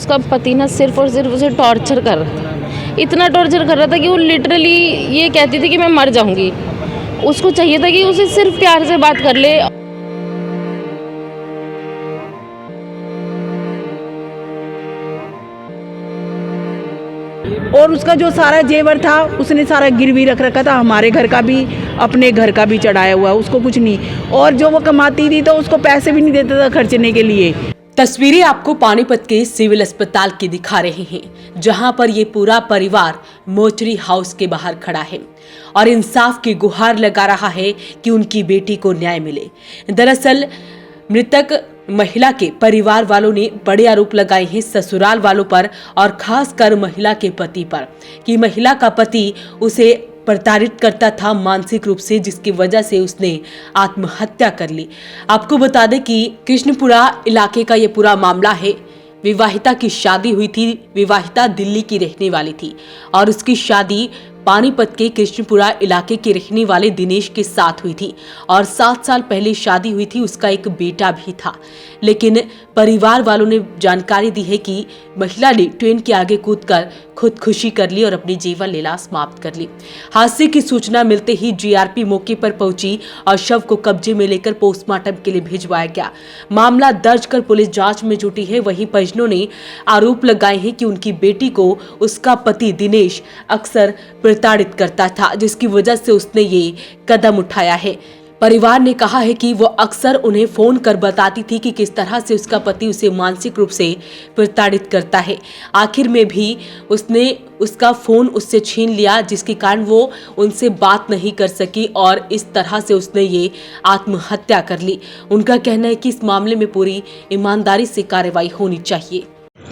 उसका पति ना सिर्फ और सिर्फ उसे टॉर्चर कर रहा था। इतना टॉर्चर कर रहा था कि वो लिटरली ये कहती थी कि मैं मर जाऊंगी। उसको चाहिए था कि उसे सिर्फ प्यार से बात कर ले। और उसका जो सारा जेवर था उसने सारा गिरवी रख रखा था, हमारे घर का भी अपने घर का भी चढ़ाया हुआ, उसको कुछ नहीं। और जो वो कमाती थी तो उसको पैसे भी नहीं देता था खर्चने के लिए। तस्वीरें आपको पानीपत के सिविल अस्पताल की दिखा रहे हैं, जहां पर ये पूरा परिवार मोचरी हाउस के बाहर खड़ा है और इंसाफ की गुहार लगा रहा है कि उनकी बेटी को न्याय मिले। दरअसल मृतक महिला के परिवार वालों ने बड़े आरोप लगाए हैं ससुराल वालों पर और खासकर महिला के पति पर कि महिला का पति उसे प्रताड़ित करता था मानसिक रूप से, जिसकी वजह से उसने आत्महत्या कर ली। आपको बता दें कि कृष्णपुरा इलाके का ये पूरा मामला है। विवाहिता की शादी हुई थी। विवाहिता दिल्ली की रहने वाली थी और उसकी शादी पानीपत के कृष्णपुरा इलाके के रहने वाले दिनेश के साथ हुई थी और 7 साल पहले शादी हुई थी। उसका एक बेटा भी था, लेकिन परिवार वालों ने जानकारी दी है कि महिला ने ट्रेन के आगे कूदकर खुदकुशी कर ली और अपनी जीवन लीला समाप्त कर ली। हादसे की सूचना मिलते ही जीआरपी मौके पर पहुंची और शव को कब्जे में लेकर पोस्टमार्टम के लिए भिजवाया गया। मामला दर्ज कर पुलिस जांच में जुटी है। वहीं परिजनों ने आरोप लगाए हैं कि उनकी बेटी को उसका पति दिनेश अक्सर प्रताड़ित करता था, जिसकी वजह से उसने ये कदम उठाया है। परिवार ने कहा है कि वो अक्सर उन्हें फोन कर बताती थी कि किस तरह से उसका पति उसे मानसिक रूप से प्रताड़ित करता है। आखिर में भी उसने उसका फोन उससे छीन लिया, जिसके कारण वो उनसे बात नहीं कर सकी और इस तरह से उसने ये आत्महत्या कर ली। उनका कहना है कि इस मामले में पूरी ईमानदारी से कार्रवाई होनी चाहिए।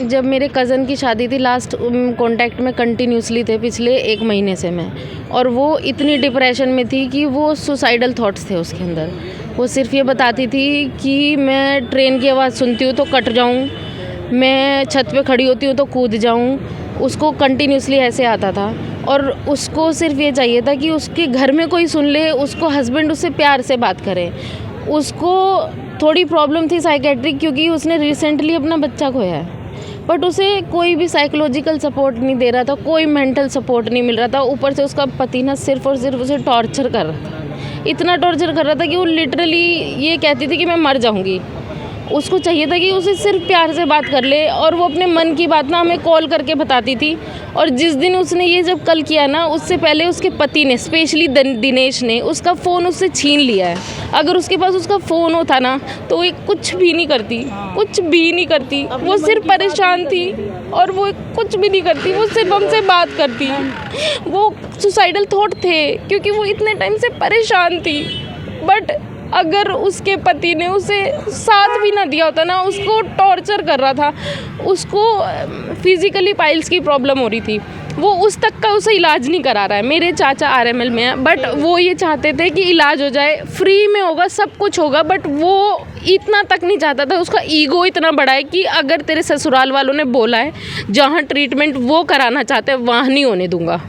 जब मेरे कज़न की शादी थी, लास्ट कांटेक्ट में कंटिन्यूसली थे पिछले 1 महीने से मैं, और वो इतनी डिप्रेशन में थी कि वो सुसाइडल थॉट्स थे उसके अंदर। वो सिर्फ ये बताती थी कि मैं ट्रेन की आवाज़ सुनती हूँ तो कट जाऊँ, मैं छत पे खड़ी होती हूँ तो कूद जाऊँ। उसको कंटिन्यूसली ऐसे आता था और उसको सिर्फ ये चाहिए था कि उसके घर में कोई सुन ले, उसको हस्बैंड उससे प्यार से बात करे। उसको थोड़ी प्रॉब्लम थी साइकेट्रिक, क्योंकि उसने रिसेंटली अपना बच्चा खोया है, बट उसे कोई भी साइकोलॉजिकल सपोर्ट नहीं दे रहा था, कोई मेंटल सपोर्ट नहीं मिल रहा था। ऊपर से उसका पति ना सिर्फ और सिर्फ उसे टॉर्चर कर रहा था। इतना टॉर्चर कर रहा था कि वो लिटरली ये कहती थी कि मैं मर जाऊंगी। उसको चाहिए था कि उसे सिर्फ प्यार से बात कर ले और वो अपने मन की बात ना हमें कॉल करके बताती थी। और जिस दिन उसने ये जब कल किया ना, उससे पहले उसके पति ने, स्पेशली दिनेश ने, उसका फ़ोन उससे छीन लिया है। अगर उसके पास उसका फ़ोन होता ना तो वो कुछ भी नहीं करती, कुछ भी नहीं करती। वो सिर्फ परेशान थी और वो कुछ भी नहीं करती, वो सिर्फ हमसे बात करती। वो सुसाइडल थॉट थे क्योंकि वो इतने टाइम से परेशान थी। बट अगर उसके पति ने उसे साथ भी ना दिया होता ना, उसको टॉर्चर कर रहा था, उसको फिजिकली पाइल्स की प्रॉब्लम हो रही थी, वो उस तक का उसे इलाज नहीं करा रहा है। मेरे चाचा आरएमएल में है, बट वो ये चाहते थे कि इलाज हो जाए, फ्री में होगा, सब कुछ होगा, बट वो इतना तक नहीं चाहता था। उसका ईगो इतना बड़ा है कि अगर तेरे ससुराल वालों ने बोला है जहाँ ट्रीटमेंट वो कराना चाहते हैं वहाँ नहीं होने दूंगा।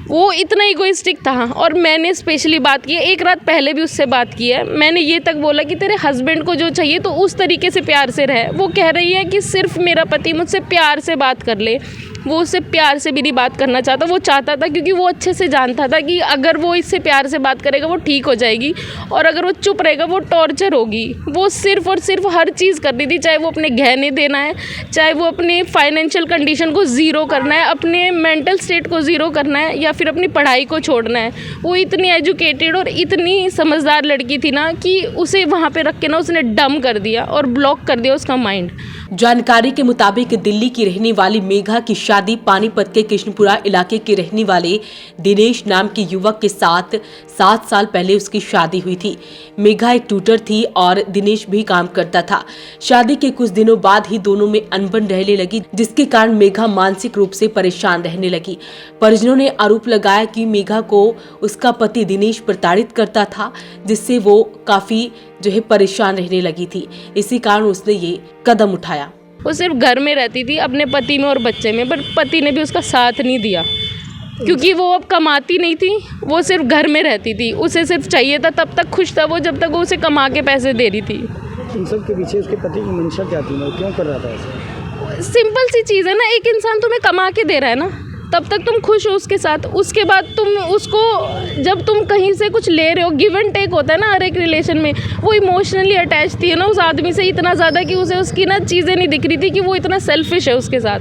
वो इतना इगोइस्टिक था। और मैंने स्पेशली बात की है, 1 रात पहले भी उससे बात की है। मैंने ये तक बोला कि तेरे हस्बैंड को जो चाहिए तो उस तरीके से प्यार से रहे। वो कह रही है कि सिर्फ मेरा पति मुझसे प्यार से बात कर ले। वो उससे प्यार से भी नहीं बात करना चाहता। वो चाहता था, क्योंकि वो अच्छे से जानता था कि अगर वो इससे प्यार से बात करेगा वो ठीक हो जाएगी, और अगर वो चुप रहेगा वो टॉर्चर होगी। वो सिर्फ और सिर्फ हर चीज़ कर रही थी, चाहे वो अपने गहने देना है, चाहे वो अपने फाइनेंशियल कंडीशन को ज़ीरो करना है, अपने मेंटल स्टेट को ज़ीरो करना है, या फिर अपनी पढ़ाई को छोड़ना है। वो इतनी एजुकेटेड और इतनी समझदार लड़की थी ना कि उसे वहाँ पे रख के ना उसने डम कर दिया और ब्लॉक कर दिया उसका माइंड। जानकारी के मुताबिक दिल्ली की रहने वाली मेघा की शादी पानीपत के कृष्णपुरा इलाके के रहने वाले दिनेश नाम के युवक के साथ 7 साल पहले उसकी शादी हुई थी। मेघा एक ट्यूटर थी और दिनेश भी काम करता था। शादी के कुछ दिनों बाद ही दोनों में अनबन रहने लगी, जिसके कारण मेघा मानसिक रूप से परेशान रहने लगी। परिजनों ने आरोप लगाया कि मेघा को उसका पति दिनेश प्रताड़ित करता था, जिससे वो काफी परेशान रहने लगी थी। इसी कारण उसने ये कदम उठाया। वो सिर्फ घर में रहती थी अपने पति में और बच्चे में, पर पति ने भी उसका साथ नहीं दिया, क्योंकि वो अब कमाती नहीं थी। वो सिर्फ घर में रहती थी। उसे सिर्फ चाहिए था, तब तक खुश था वो जब तक वो उसे कमा के पैसे दे रही थी। इन सब के पीछे उसके पति की मंशा क्या थी? वो क्यों कर रहा था ऐसा? सिंपल सी चीज़ है ना, एक इंसान तुम्हें कमा के दे रहा है ना, तब तक तुम खुश हो उसके साथ। उसके बाद तुम उसको, जब तुम कहीं से कुछ ले रहे हो, गिव एंड टेक होता है ना हर एक रिलेशन में, वो इमोशनली अटैच थी ना उस आदमी से इतना ज़्यादा कि उसे उसकी ना चीज़ें नहीं दिख रही थी, कि वो इतना सेल्फिश है उसके साथ,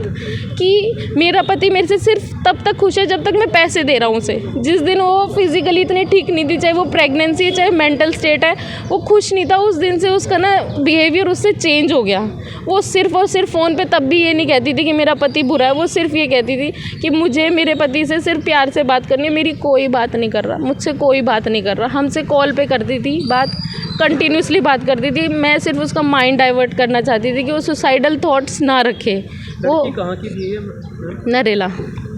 कि मेरा पति मेरे से सिर्फ तब तक खुश है जब तक मैं पैसे दे रहा हूँ उसे। जिस दिन वो फिजिकली इतनी ठीक नहीं थी, चाहे वो प्रेगनेंसी है चाहे मेंटल स्टेट है, वो खुश नहीं था, उस दिन से उसका ना बिहेवियर उससे चेंज हो गया। वो सिर्फ और सिर्फ फ़ोन पे तब भी ये नहीं कहती थी कि मेरा पति बुरा है, वो सिर्फ ये कहती थी कि मुझे मेरे पति से सिर्फ प्यार से बात करनी है, मेरी कोई बात नहीं कर रहा, मुझसे कोई बात नहीं कर रहा। हमसे कॉल पे करती थी बात, कंटिन्यूसली बात करती थी, मैं सिर्फ उसका माइंड डाइवर्ट करना चाहती थी कि वो सुसाइडल थॉट्स ना रखे। वो कहाँ की थी ये? नरेला।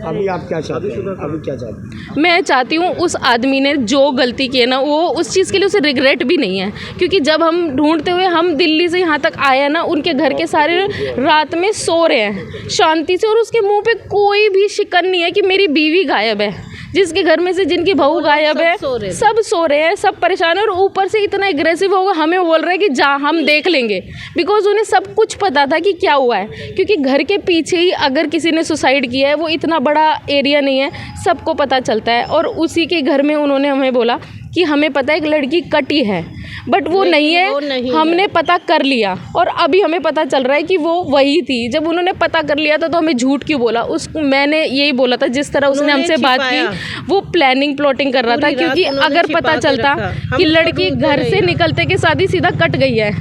अभी आप क्या चाहते हो? अभी क्या चाहते हो? मैं चाहती हूँ उस आदमी ने जो गलती की है ना, वो उस चीज़ के लिए उसे रिग्रेट भी नहीं है, क्योंकि जब हम ढूंढते हुए हम दिल्ली से यहाँ तक आए हैं ना, उनके घर के सारे रात में सो रहे हैं शांति से, और उसके मुंह पे कोई भी शिकन नहीं है कि मेरी बीवी गायब है। जिसके घर में से जिनकी बहू गायब है, सब सो रहे हैं, सब परेशान है, और ऊपर से इतना एग्रेसिव होगा, हमें बोल रहे हैं कि जा हम देख लेंगे, बिकॉज उन्हें सब कुछ पता था कि क्या हुआ है। क्योंकि घर के पीछे ही अगर किसी ने सुसाइड किया है, वो इतना बड़ा एरिया नहीं है, सबको पता चलता है। और उसी के घर में उन्होंने हमें बोला कि हमें पता है एक लड़की कटी है, बट वो नहीं है, हमने पता कर लिया, और अभी हमें पता चल रहा है कि वो वही थी। जब उन्होंने पता कर लिया था तो हमें झूठ क्यों बोला? मैंने यही बोला था, जिस तरह उसने हमसे बात की, वो प्लानिंग प्लॉटिंग कर रहा था, क्योंकि अगर पता चलता कि लड़की घर से निकलते के साथ ही सीधा कट गई है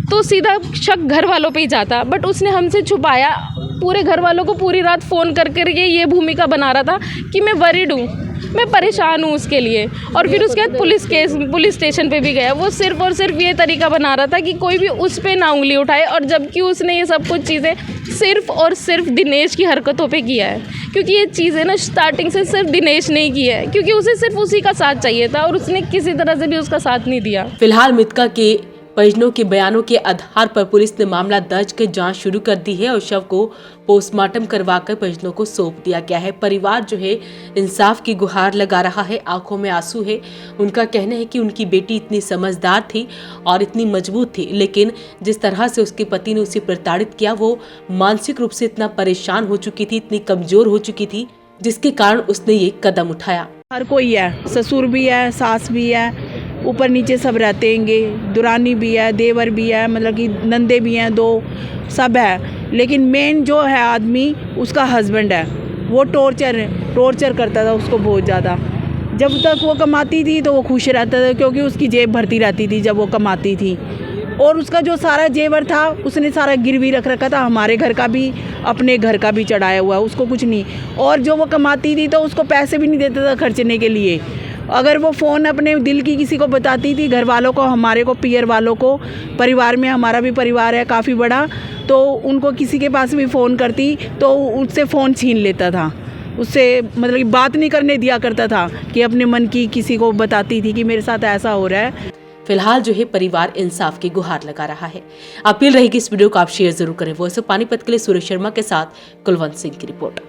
तो सीधा शक घर वालों पे ही जाता, बट उसने हमसे छुपाया। पूरे घर वालों को पूरी रात फ़ोन कर करके ये भूमिका बना रहा था कि मैं वरीड हूँ, मैं परेशान हूँ उसके लिए। और फिर उसके बाद पुलिस स्टेशन पे भी गया। वो सिर्फ और सिर्फ ये तरीका बना रहा था कि कोई भी उस पे ना उंगली उठाए, और जबकि उसने ये सब कुछ चीज़ें सिर्फ और सिर्फ दिनेश की हरकतों पे किया है। क्योंकि ये चीज़ें ना स्टार्टिंग से सिर्फ दिनेश ने ही की है, क्योंकि उसे सिर्फ उसी का साथ चाहिए था, और उसने किसी तरह से भी उसका साथ नहीं दिया। फिलहाल मृतका के परिजनों के बयानों के आधार पर पुलिस ने मामला दर्ज कर जांच शुरू कर दी है और शव को पोस्टमार्टम करवाकर परिजनों को सौंप दिया गया है। परिवार जो है इंसाफ की गुहार लगा रहा है, आंखों में आंसू है। उनका कहना है कि उनकी बेटी इतनी समझदार थी और इतनी मजबूत थी, लेकिन जिस तरह से उसके पति ने उसे प्रताड़ित किया, वो मानसिक रूप से इतना परेशान हो चुकी थी, इतनी कमजोर हो चुकी थी, जिसके कारण उसने ये कदम उठाया। हर कोई है, ससुर भी है, सास भी है, ऊपर नीचे सब रहते हैंगे, दुरानी भी है, देवर भी है, मतलब कि नंदे भी हैं, दो सब है। लेकिन मेन जो है आदमी उसका हस्बैंड है, वो टॉर्चर करता था उसको बहुत ज़्यादा। जब तक वो कमाती थी तो वो खुश रहता था, क्योंकि उसकी जेब भरती रहती थी जब वो कमाती थी। और उसका जो सारा जेवर था उसने सारा गिरवी रख रखा था, हमारे घर का भी अपने घर का भी चढ़ाया हुआ, उसको कुछ नहीं। और जो वो कमाती थी तो उसको पैसे भी नहीं देता था खर्चने के लिए। अगर वो फ़ोन अपने दिल की किसी को बताती थी, घर वालों को, हमारे को, पियर वालों को, परिवार में हमारा भी परिवार है काफ़ी बड़ा, तो उनको किसी के पास भी फ़ोन करती तो उससे फ़ोन छीन लेता था, उससे मतलब कि बात नहीं करने दिया करता था, कि अपने मन की किसी को बताती थी कि मेरे साथ ऐसा हो रहा है। फिलहाल जो है परिवार इंसाफ की गुहार लगा रहा है। अपील रहेगी इस वीडियो को आप शेयर जरूर करें। वॉइस ऑफ पानीपत के लिए सुरेश शर्मा के साथ कुलवंत सिंह की रिपोर्ट।